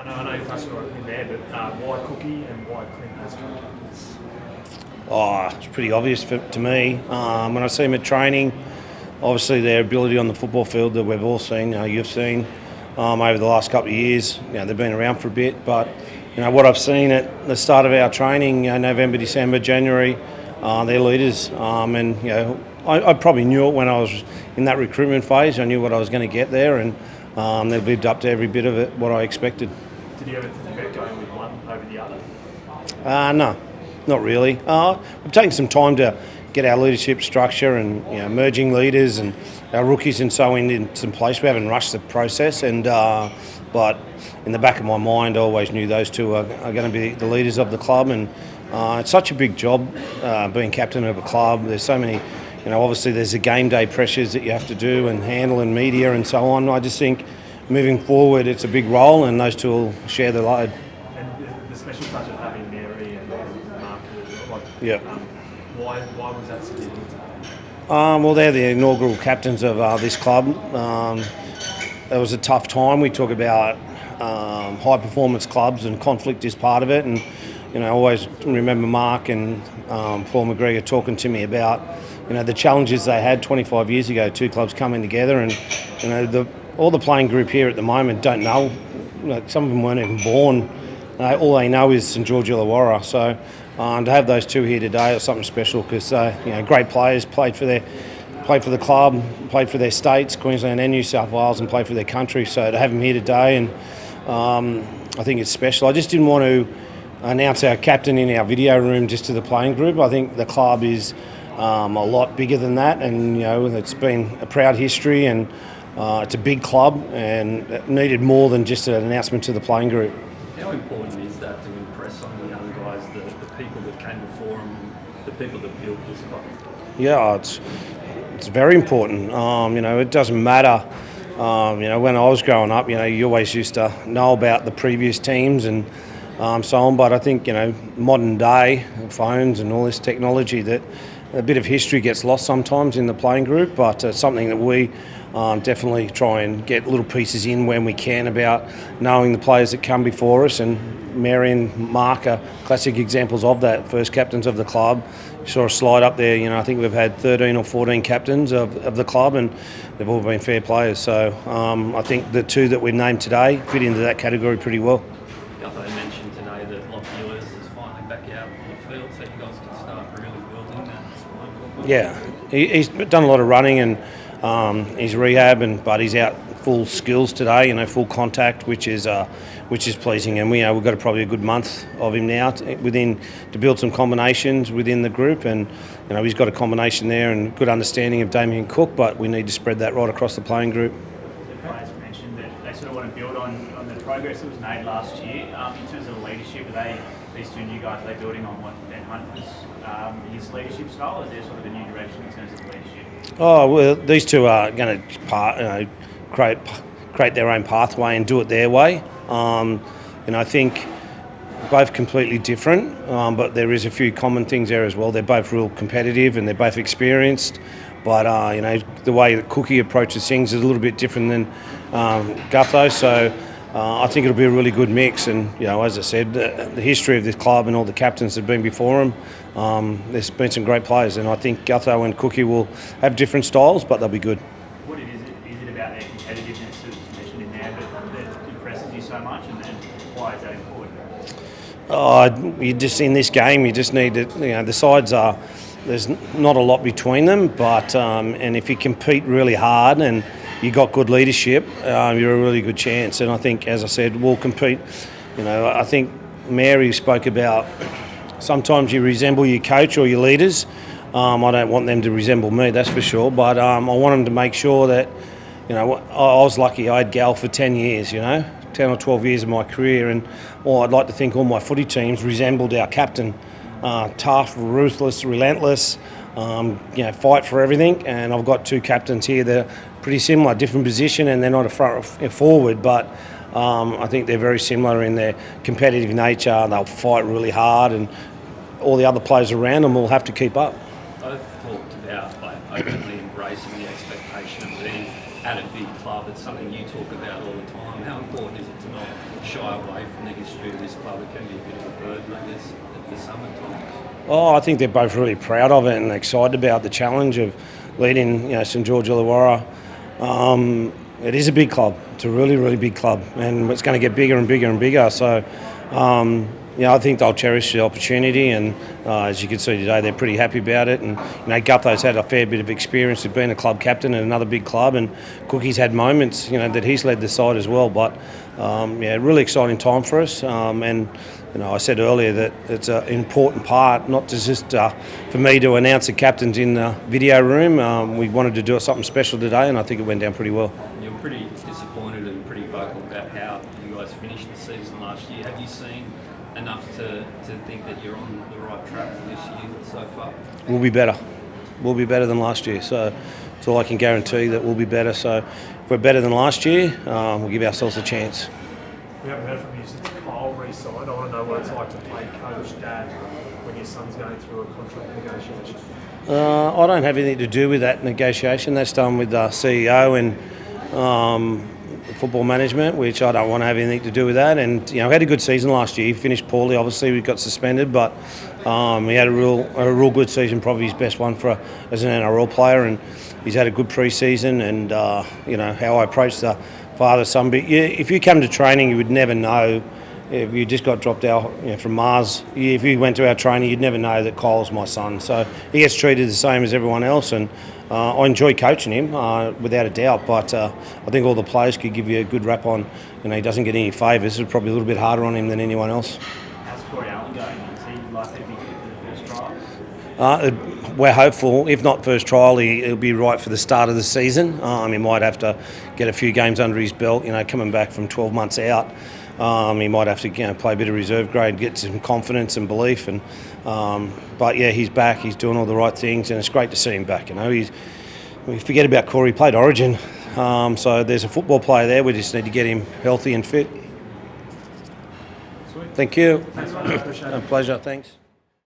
I know you touched on it there, but why Cookie and why Clint as co-captains? Oh, it's pretty obvious to me. When I see them at training, obviously their ability on the football field that we've all seen, you've seen over the last couple of years. They've been around for a bit, but what I've seen at the start of our training, November, December, January, they're leaders. I probably knew it when I was in that recruitment phase. I knew what I was going to get there, and they've lived up to every bit of it what I expected. Did you ever think about going with one over the other? No, not really. We've taken some time to get our leadership structure and merging leaders and our rookies and so in some place. We haven't rushed the process, but in the back of my mind, I always knew those two are going to be the leaders of the club, and it's such a big job being captain of a club. There's so many. Obviously there's the game day pressures that you have to do and handle in media and so on. I just think moving forward, it's a big role, and those two will share the load. And the special touch of having Mary and Mark, why was that significant? Well, they're the inaugural captains of this club. It was a tough time. We talk about high performance clubs, and conflict is part of it. And I always remember Mark and Paul McGregor talking to me about the challenges they had 25 years ago. Two clubs coming together, and all the playing group here at the moment don't know. Some of them weren't even born. All they know is St George Illawarra. So to have those two here today is something special, because great players played for the club, played for their states, Queensland and New South Wales, and played for their country. So to have them here today, and I think it's special. I just didn't want to announce our captain in our video room just to the playing group. I think the club is a lot bigger than that, and it's been a proud history, and it's a big club, and it needed more than just an announcement to the playing group. How important is that to impress on the young guys, the people that came before them, the people that built this club? Yeah, it's very important. It doesn't matter. When I was growing up, you always used to know about the previous teams and so on. But I think modern day phones and all this technology, that a bit of history gets lost sometimes in the playing group. But it's something that we definitely try and get little pieces in when we can about knowing the players that come before us. And Mary and Mark are classic examples of that. First captains of the club. You saw a slide up there. I think we've had 13 or 14 captains of the club, and they've all been fair players. So I think the two that we named today fit into that category pretty well. Gutho mentioned today that Lockie Lewis is finally back out on the field, so you guys can start really building that. Yeah, he's done a lot of running and he's rehab, but he's out full skills today. Full contact, which is pleasing. And we've got probably a good month of him now to build some combinations within the group. And he's got a combination there and good understanding of Damien Cook, but we need to spread that right across the playing group. The players mentioned that they sort of want to build on the progress that was made last year. In terms of the leadership, these two new guys, are they building on what Ben Hunt was, his leadership style? Is there sort of a new direction in terms of leadership? Oh, well, these two are going to create their own pathway and do it their way. I think both completely different, but there is a few common things there as well. They're both real competitive and they're both experienced. But the way that Cookie approaches things is a little bit different than Gutho. So I think it'll be a really good mix. And as I said, the history of this club and all the captains that have been before them, there's been some great players, and I think Gutho and Cookie will have different styles, but they'll be good. What is it about their competitiveness that's mentioned in there that impresses you so much, and why is that important? You just in this game, you just need to. The sides are. There's not a lot between them, but and if you compete really hard and you got good leadership, you're a really good chance. And I think, as I said, we'll compete. I think Mary spoke about sometimes you resemble your coach or your leaders. I don't want them to resemble me, that's for sure. But I want them to make sure that, I was lucky. I had Gal for 10 years, 10 or 12 years of my career, and I'd like to think all my footy teams resembled our captain. Tough, ruthless, relentless, fight for everything. And I've got two captains here that are pretty similar, different position, and they're not a forward, but I think they're very similar in their competitive nature. They'll fight really hard, and all the other players around them will have to keep up. Both talked about openly embracing the expectation of being at a big club. It's something you talk about all the time. How important is it to not shy away from the history of this club. It can be a bit of a burden, I guess, for some at times. Oh, I think they're both really proud of it and excited about the challenge of leading, St George Illawarra. It is a big club. It's a really, really big club, and it's going to get bigger and bigger and bigger. So, I think they'll cherish the opportunity, and as you can see today, they're pretty happy about it. And Gutho's had a fair bit of experience of being a club captain at another big club, and Cookie's had moments, that he's led the side as well. But really exciting time for us. And I said earlier that it's an important part, not just for me to announce the captains in the video room. We wanted to do something special today, and I think it went down pretty well. You were pretty disappointed and pretty vocal about how you guys finished the season last year. Have you seen enough to think that you're on the right track for this year so far? We'll be better. We'll be better than last year. So that's all I can guarantee, that we'll be better. So if we're better than last year, we'll give ourselves a chance. We haven't heard from you since Kyle re-signed. I want to know what it's like to play coach, dad, when your son's going through a contract negotiation. I don't have anything to do with that negotiation. That's done with the CEO and football management, which I don't want to have anything to do with that. And we had a good season last year. He finished poorly, obviously. We got suspended, but he had a real good season, probably his best one as an NRL player. And he's had a good pre-season. And how I approached the father-son bit. If you come to training, you would never know. If you just got dropped out from Mars, if you went to our training, you'd never know that Kyle's my son. So he gets treated the same as everyone else, and I enjoy coaching him without a doubt. But I think all the players could give you a good rap on. He doesn't get any favours. It's probably a little bit harder on him than anyone else. How's Corey Allen going? Is he likely to be fit for the first trial? We're hopeful. If not first trial, he'll be right for the start of the season. He might have to get a few games under his belt. Coming back from 12 months out. He might have to play a bit of reserve grade, get some confidence and belief. But he's back. He's doing all the right things, and it's great to see him back. We forget about Corey. He played Origin, so there's a football player there. We just need to get him healthy and fit. Sweet. Thank you. Thanks, mate. Appreciate it. A pleasure. Thanks.